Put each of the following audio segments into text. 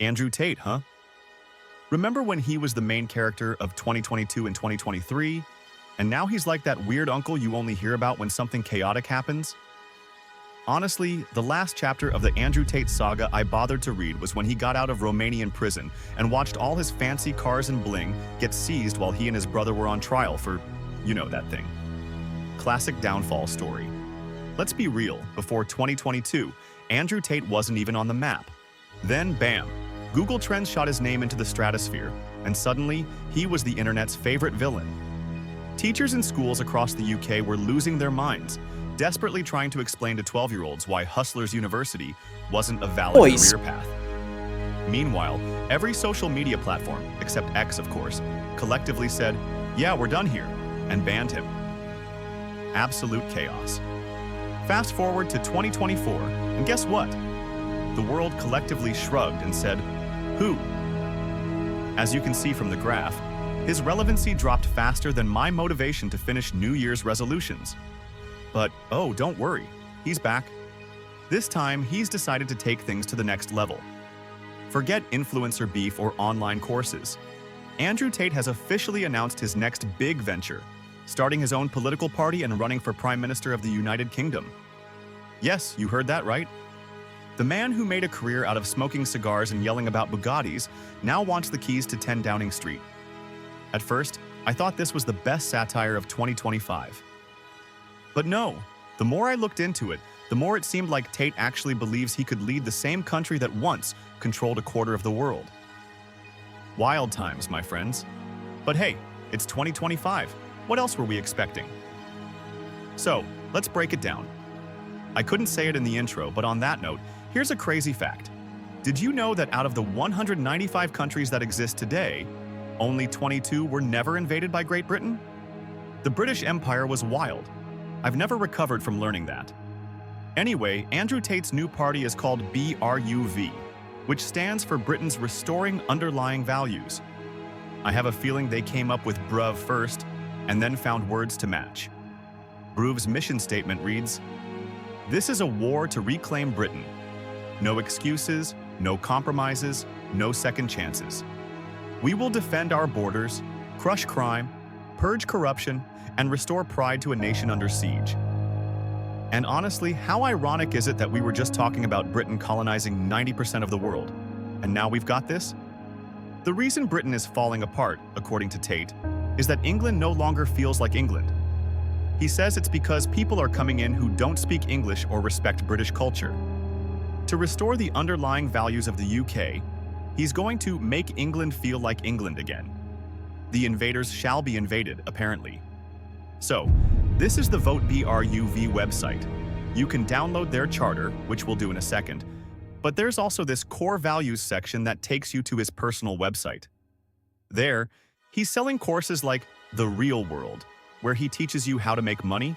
Andrew Tate, huh? Remember when he was the main character of 2022 and 2023, and now he's like that weird uncle you only hear about when something chaotic happens? Honestly, the last chapter of the Andrew Tate saga I bothered to read was when he got out of Romanian prison and watched all his fancy cars and bling get seized while he and his brother were on trial for, you know that thing. Classic downfall story. Let's be real, before 2022, Andrew Tate wasn't even on the map. Then, bam, Google Trends shot his name into the stratosphere, and suddenly, he was the internet's favorite villain. Teachers in schools across the UK were losing their minds, desperately trying to explain to 12-year-olds why Hustlers University wasn't a valid career path. Meanwhile, every social media platform, except X of course, collectively said, "Yeah, we're done here," and banned him. Absolute chaos. Fast forward to 2024, and guess what? The world collectively shrugged and said, "Who?" As you can see from the graph, his relevancy dropped faster than my motivation to finish New Year's resolutions. But, oh, don't worry, he's back. This time, he's decided to take things to the next level. Forget influencer beef or online courses. Andrew Tate has officially announced his next big venture, starting his own political party and running for Prime Minister of the United Kingdom. Yes, you heard that right. The man who made a career out of smoking cigars and yelling about Bugattis now wants the keys to 10 Downing Street. At first, I thought this was the best satire of 2025. But no, the more I looked into it, the more it seemed like Tate actually believes he could lead the same country that once controlled a quarter of the world. Wild times, my friends. But hey, it's 2025. What else were we expecting? So, let's break it down. I couldn't say it in the intro, but on that note, here's a crazy fact. Did you know that out of the 195 countries that exist today, only 22 were never invaded by Great Britain? The British Empire was wild. I've never recovered from learning that. Anyway, Andrew Tate's new party is called BRUV, which stands for Britain's Restoring Underlying Values. I have a feeling they came up with BRUV first, and then found words to match. BRUV's mission statement reads, "This is a war to reclaim Britain. No excuses, no compromises, no second chances. We will defend our borders, crush crime, purge corruption, and restore pride to a nation under siege." And honestly, how ironic is it that we were just talking about Britain colonizing 90% of the world, and now we've got this? The reason Britain is falling apart, according to Tate, is that England no longer feels like England. He says it's because people are coming in who don't speak English or respect British culture. To restore the underlying values of the UK, he's going to make England feel like England again. The invaders shall be invaded, apparently. So, this is the Vote BRUV website. You can download their charter, which we'll do in a second, but there's also this core values section that takes you to his personal website. There, he's selling courses like The Real World, where he teaches you how to make money,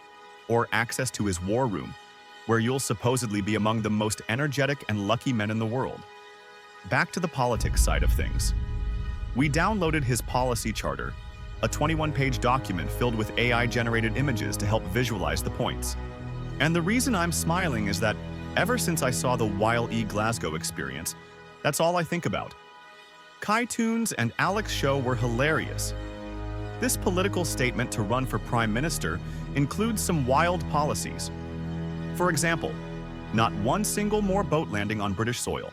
or access to his war room, where you'll supposedly be among the most energetic and lucky men in the world. Back to the politics side of things. We downloaded his policy charter, a 21-page document filled with AI-generated images to help visualize the points. And the reason I'm smiling is that ever since I saw the Wile E. Glasgow experience, that's all I think about. Kai Toons and Alex Show were hilarious. This political statement to run for Prime Minister includes some wild policies. For example, not one single more boat landing on British soil.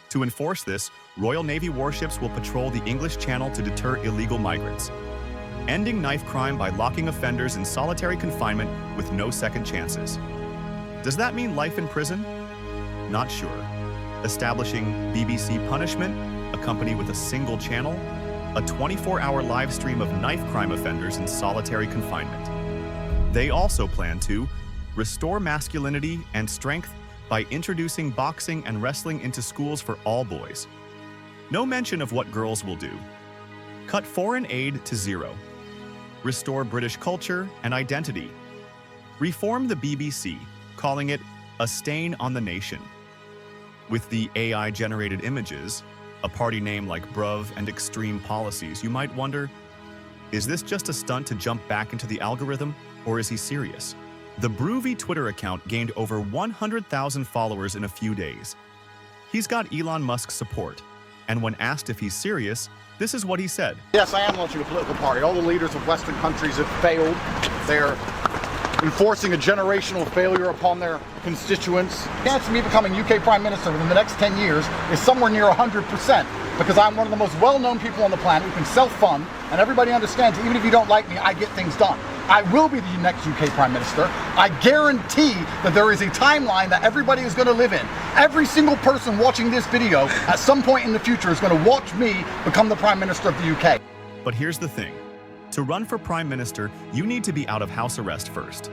To enforce this, Royal Navy warships will patrol the English Channel to deter illegal migrants. Ending knife crime by locking offenders in solitary confinement with no second chances. Does that mean life in prison? Not sure. Establishing BBC Punishment, a company with a single channel, a 24-hour live stream of knife crime offenders in solitary confinement. They also plan to restore masculinity and strength by introducing boxing and wrestling into schools for all boys. No mention of what girls will do. Cut foreign aid to zero. Restore British culture and identity. Reform the BBC, calling it a stain on the nation. With the AI-generated images, a party name like BRUV and extreme policies, you might wonder, is this just a stunt to jump back into the algorithm, or is he serious? The BRUV Twitter account gained over 100,000 followers in a few days. He's got Elon Musk's support, and when asked if he's serious, this is what he said. Yes, I am launching a political party. All the leaders of Western countries have failed. They're enforcing a generational failure upon their constituents. The chance of me becoming UK Prime Minister within the next 10 years is somewhere near 100%, because I'm one of the most well-known people on the planet who can self-fund, and everybody understands even if you don't like me, I get things done. I will be the next UK Prime Minister. I guarantee that there is a timeline that everybody is going to live in. Every single person watching this video at some point in the future is going to watch me become the Prime Minister of the UK. But here's the thing. To run for Prime Minister, you need to be out of house arrest first.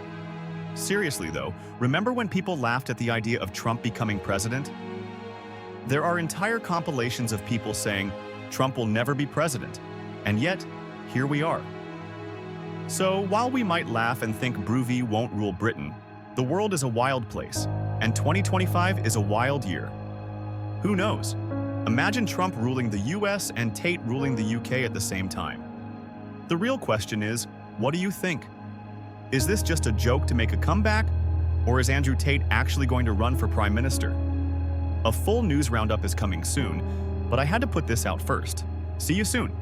Seriously though, remember when people laughed at the idea of Trump becoming president? There are entire compilations of people saying, Trump will never be president. And yet, here we are. So while we might laugh and think BRUV won't rule Britain, the world is a wild place, and 2025 is a wild year. Who knows? Imagine Trump ruling the US and Tate ruling the UK at the same time. The real question is, what do you think? Is this just a joke to make a comeback? Or is Andrew Tate actually going to run for Prime Minister? A full news roundup is coming soon, but I had to put this out first. See you soon.